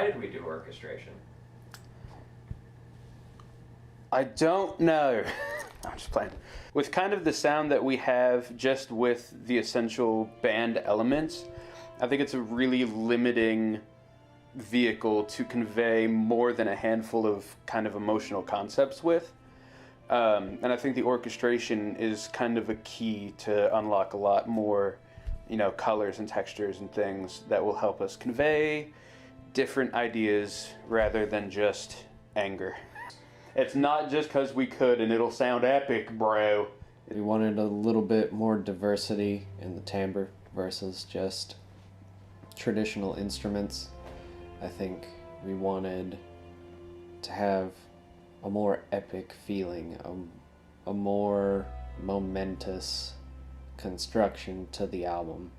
Why did we do orchestration? I don't know. I'm just playing. With kind of the sound that we have just with the essential band elements, I think it's a really limiting vehicle to convey more than a handful of kind of emotional concepts with. And I think the orchestration is kind of a key to unlock a lot more, you know, colors and textures and things that will help us convey different ideas rather than just anger. It's not just because we could and it'll sound epic, bro. We wanted a little bit more diversity in the timbre versus just traditional instruments. I think we wanted to have a more epic feeling, a more momentous construction to the album.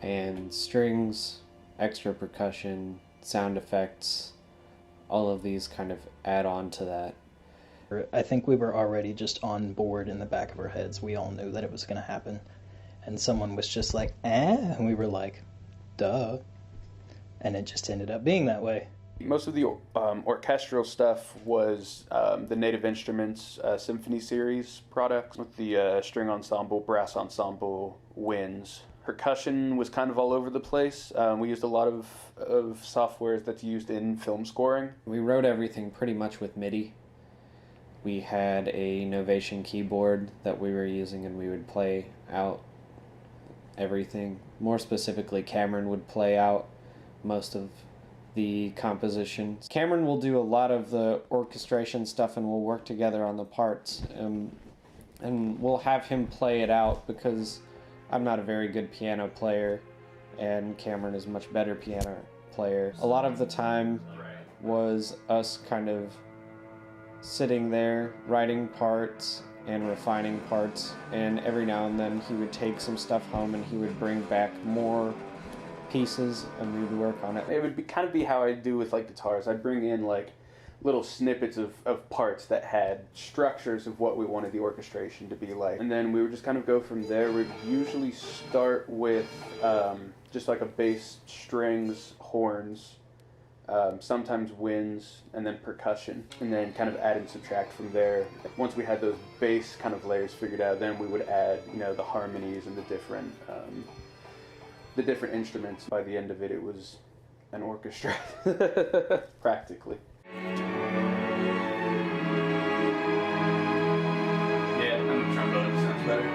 And strings, extra percussion, sound effects, all of these kind of add on to that. I think we were already just on board in the back of our heads. We all knew that it was going to happen. And someone was just like, and we were like, duh. And it just ended up being that way. Most of the orchestral stuff was the Native Instruments Symphony Series products with the string ensemble, brass ensemble, winds. Percussion was kind of all over the place. We used a lot of softwares that's used in film scoring. We wrote everything pretty much with MIDI. We had a Novation keyboard that we were using and we would play out everything. More specifically, Cameron would play out most of the compositions. Cameron will do a lot of the orchestration stuff and we'll work together on the parts. And we'll have him play it out because I'm not a very good piano player and Cameron is a much better piano player. A lot of the time was us kind of sitting there writing parts and refining parts, and every now and then he would take some stuff home and he would bring back more pieces and we would work on it. It would kind of be how I do with like guitars. I'd bring in like little snippets of parts that had structures of what we wanted the orchestration to be like. And then we would just kind of go from there. We'd usually start with just like a bass, strings, horns, sometimes winds, and then percussion, and then kind of add and subtract from there. Once we had those bass kind of layers figured out, then we would add, you know, the harmonies and the different instruments. By the end of it, it was an orchestra, practically. Yeah, I'm a trombone, it sounds better.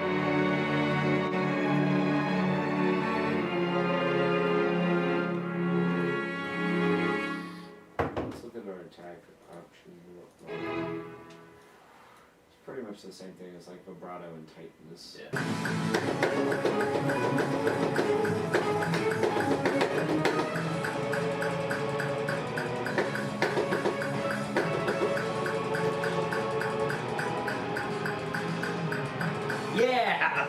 Tag option. It's pretty much the same thing as like vibrato and tightness. Yeah. Yeah!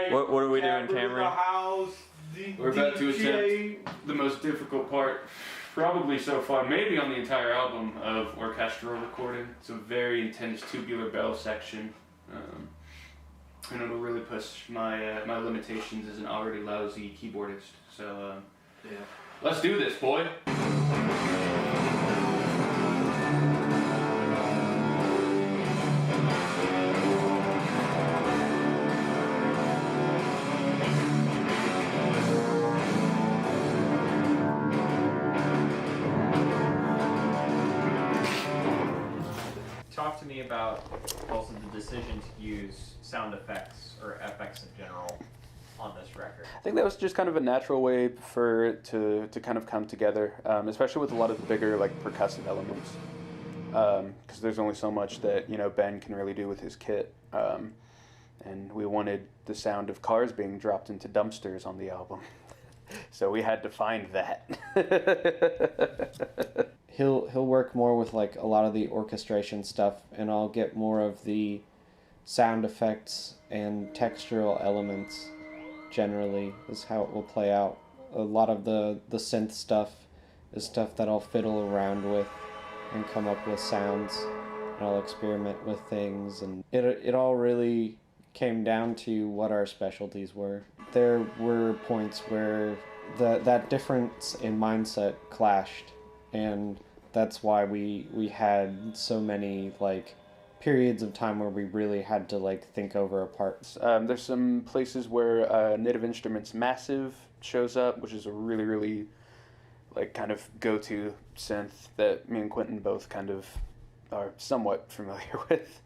What are we doing, Cameron? We're about to attempt the most difficult part, probably so far, maybe on the entire album, of orchestral recording. It's a very intense tubular bell section, and it'll really push my my limitations as an already lousy keyboardist. So yeah, let's do this, boy. Talk to me about also the decision to use sound effects or FX in general on this record. I think that was just kind of a natural way for it to kind of come together, especially with a lot of the bigger like percussive elements, because there's only so much that, you know, Ben can really do with his kit, and we wanted the sound of cars being dropped into dumpsters on the album. So we had to find that. He'll work more with like a lot of the orchestration stuff, and I'll get more of the sound effects and textural elements generally is how it will play out. A lot of the synth stuff is stuff that I'll fiddle around with and come up with sounds, and I'll experiment with things, and it all really came down to what our specialties were. There were points where that difference in mindset clashed, and that's why we had so many like periods of time where we really had to like think over a part. There's some places where Native Instruments Massive shows up, which is a really, really like kind of go-to synth that me and Quentin both kind of are somewhat familiar with.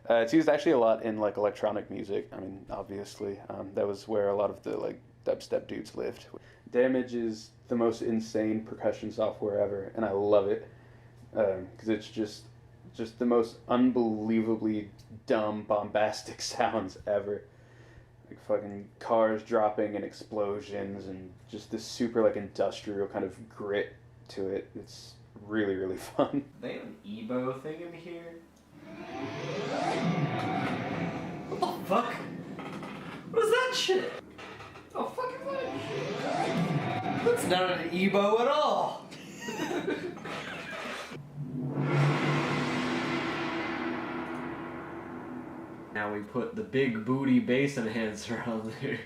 It's used actually a lot in like electronic music. I mean, obviously, that was where a lot of the like dubstep dudes lived. Damage is the most insane percussion software ever, and I love it because it's just the most unbelievably dumb, bombastic sounds ever. Like fucking cars dropping and explosions and just this super like industrial kind of grit to it. It's really, really fun. They have an Ebo thing in here? What the fuck? What is that shit? Oh, fucking what? That's not an Ebo at all! Now we put the big booty bass enhancer on there.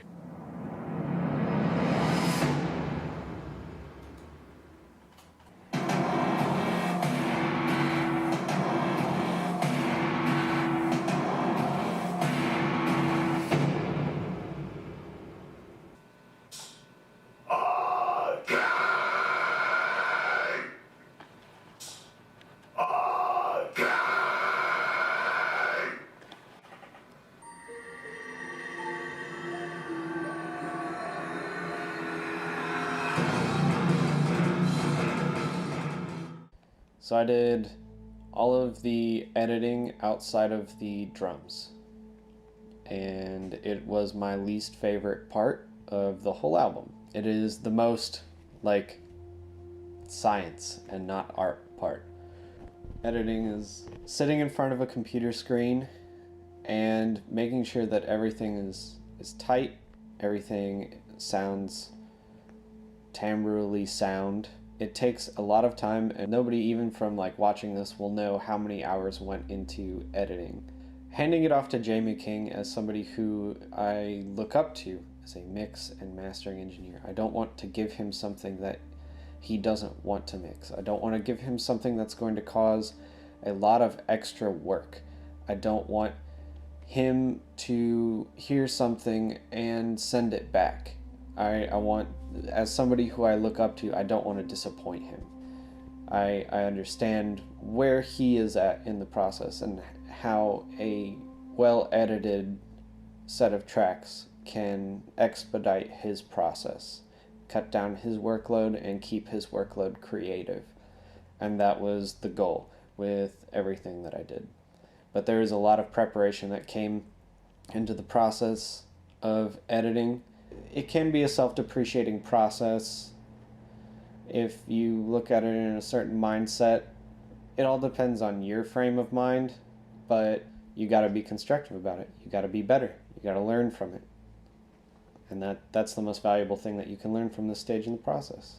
So I did all of the editing outside of the drums, and it was my least favorite part of the whole album. It is the most like science and not art part. Editing is sitting in front of a computer screen and making sure that everything is tight, everything sounds timbrally sound. It takes a lot of time, and nobody even from like watching this will know how many hours went into editing. Handing it off to Jamie King as somebody who I look up to as a mix and mastering engineer. I don't want to give him something that he doesn't want to mix. I don't want to give him something that's going to cause a lot of extra work. I don't want him to hear something and send it back. I want, as somebody who I look up to, I don't want to disappoint him. I understand where he is at in the process and how a well-edited set of tracks can expedite his process, cut down his workload, and keep his workload creative. And that was the goal with everything that I did. But there is a lot of preparation that came into the process of editing. It can be a self-depreciating process if you look at it in a certain mindset. It all depends on your frame of mind, but you got to be constructive about it. You got to be better. You got to learn from it. And that's the most valuable thing that you can learn from this stage in the process.